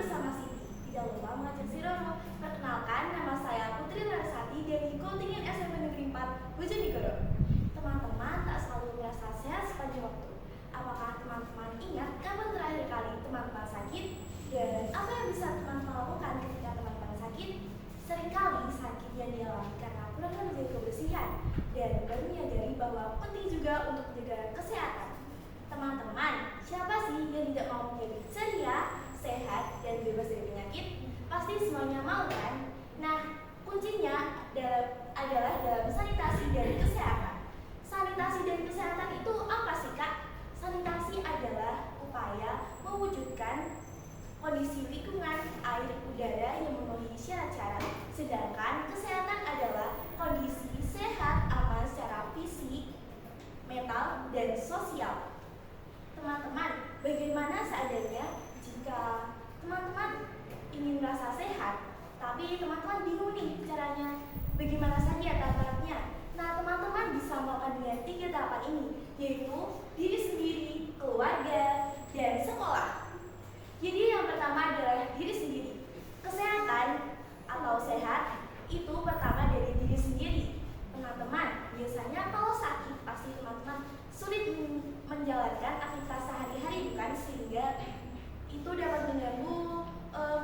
bersama Siti. Tidak lupa mengajak si Rono. Perkenalkan, nama saya Putri Larasati dari Kontingen SMP Negeri 4 Bojonegoro. Teman-teman tak selalu merasa sehat sepanjang waktu. Apakah teman-teman ingat kapan terakhir kali teman-teman sakit? Dan apa yang bisa teman-teman lakukan ketika teman-teman sakit? Seringkali sakit yang dialami karena kurang menjaga kebersihan dan baru menyadari bahwa penting juga untuk menjaga kesehatan. Teman-teman, siapa sih yang tidak mau menjadi ceria, sehat, dan bebas dari penyakit? Pasti semuanya mau kan? Nah, kuncinya adalah dalam sanitasi dan kesehatan. Sanitasi dan kesehatan itu apa sih, Kak? Sanitasi adalah upaya mewujudkan kondisi lingkungan, air, udara yang memenuhi syarat-syarat. Sedangkan kesehatan adalah kondisi sehat, aman secara fisik, mental, dan sosial. Teman-teman, bagaimana seandainya jika teman-teman ingin merasa sehat, tapi teman-teman bingung nih caranya bagaimana saja tata-tatanya? Nah, teman-teman bisa melakukan dengan 3 tahapan ini, yaitu diri sendiri, keluarga, dan sekolah. Jadi yang pertama adalah diri sendiri. Kesehatan atau sehat itu pertama dari diri sendiri. Teman-teman, biasanya kalau sakit pasti teman-teman sulit menjalankan aktivitas sehari-hari, bukan? Sehingga itu dapat mengganggu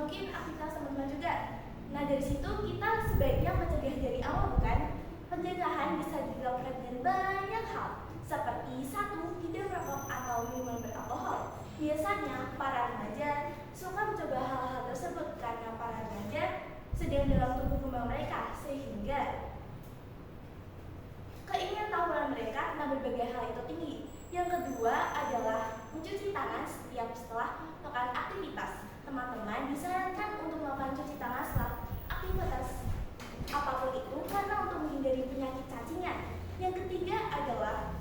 mungkin aktivitas teman-teman juga. Nah, dari situ kita sebaiknya mencegah dari awal, bukan? Pencegahan bisa dilakukan dengan banyak hal, seperti 1. Tidak merokok atau minuman beralkohol. Biasanya para remaja suka mencoba hal-hal tersebut karena para remaja sedang dalam tumbuh kembang mereka, sehingga keingintahuan mereka tentang berbagai hal itu tinggi. Yang kedua adalah mencuci tangan setiap setelah melakukan aktivitas. Teman-teman disarankan untuk melakukan cuci tangan setelah aktivitas apapun itu karena untuk menghindari penyakit cacingan. Yang ketiga adalah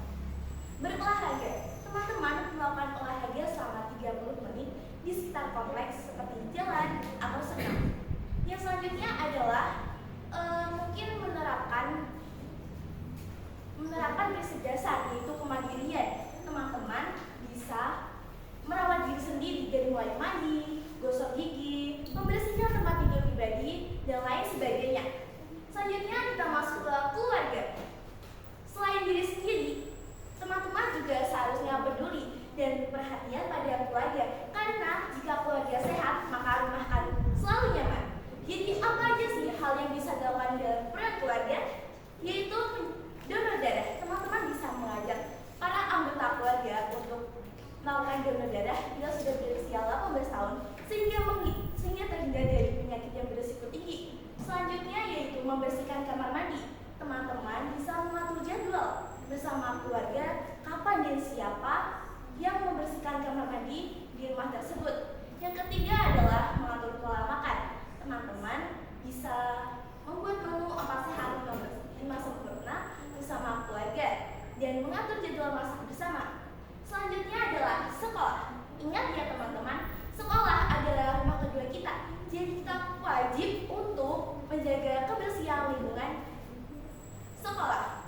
berolahraga. Teman-teman melakukan olahraga selama 30 menit di sekitar kompleks seperti jalan atau senam. Yang selanjutnya adalah mungkin menerapkan prinsip dasar, yaitu kemandirian. Teman-teman bisa merawat diri sendiri dari mulai mandi, gosok gigi, membersihkan tempat tidur pribadi, dan lain sebagainya. Selanjutnya kita masuk ke keluarga. Selain diri sendiri, teman-teman juga seharusnya peduli dan perhatian pada keluarga, karena jika keluarga sehat, maka rumah akan selalu nyaman. Jadi apa aja sih hal yang bisa dilakukan dalam peran keluarga? Yaitu donor darah. Teman-teman bisa mengajak para anggota keluarga untuk melakukan donor darah bila sudah berusia 18 tahun sehingga terhindar dari penyakit yang berisiko tinggi. Selanjutnya yaitu membersihkan kamar mandi. Teman-teman bisa mengatur jadwal bersama keluarga kapan dan siapa yang membersihkan kamar mandi di rumah tersebut. Yang ketiga adalah mengatur pola makan. Teman-teman bisa membuat menu apa sehat 5 sempurna bersama keluarga dan mengatur jadwal masak bersama. Selanjutnya adalah sekolah. Ingat ya teman-teman, sekolah adalah rumah kedua kita. Jadi kita wajib untuk menjaga kebersihan lingkungan sekolah.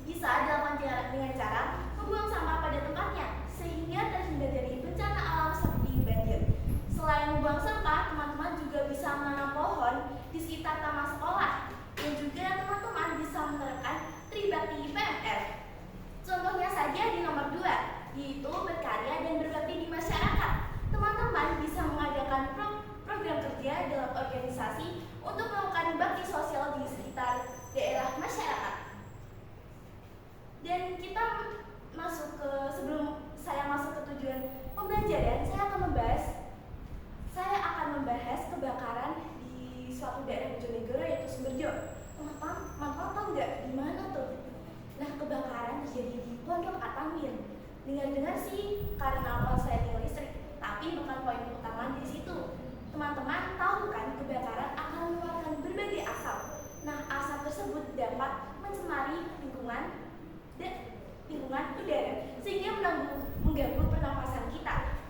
Bisa dilakukan dengan cara membuang sampah pada tempatnya sehingga terhindar dari bencana alam seperti banjir. Selain membuang sampah, teman-teman juga bisa menanam pohon di sekitar taman sekolah dan juga teman-teman bisa menerapkan Tribakti PMR. Contohnya saja di nomor 2, yaitu berkarya dan berbakti di masyarakat. Teman-teman bisa mengadakan program kerja dalam organisasi untuk melakukan bakti sosial di sekitar daerah masyarakat. Dan sebelum saya masuk ke tujuan pembelajaran, saya akan membahas kebakaran di suatu daerah Bojonegoro, yaitu Sumberjo. Teman-teman tahu nggak di mana tuh? Nah, kebakaran terjadi di Pondok At-Tamrin. Dengar-dengar sih karena korsleting listrik, tapi bukan poin utama di situ. Teman-teman tahu kan kebakaran akan mengeluarkan berbagai asap. Nah, asap tersebut dapat mencemari lingkungan udara sehingga mengganggu pernapasan kita.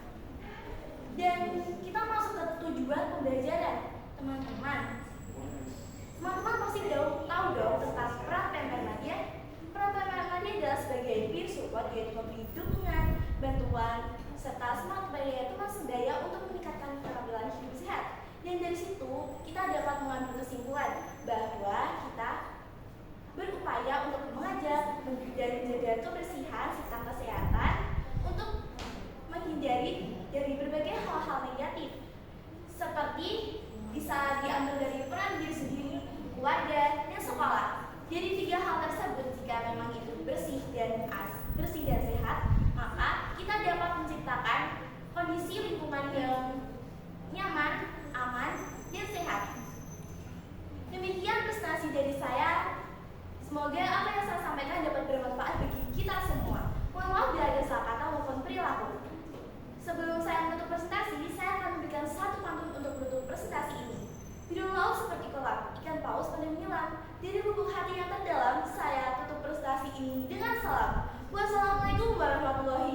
Dan kita masuk ke tujuan pembelajaran. Teman-teman pasti tahu dong tentang peran PMR-nya. Peran PMR-nya adalah sebagai peer support, yaitu memberi dukungan, bantuan, serta semangat bagi teman sebaya untuk meningkatkan keterampilan hidup ini dengan salam. Wassalamualaikum warahmatullahi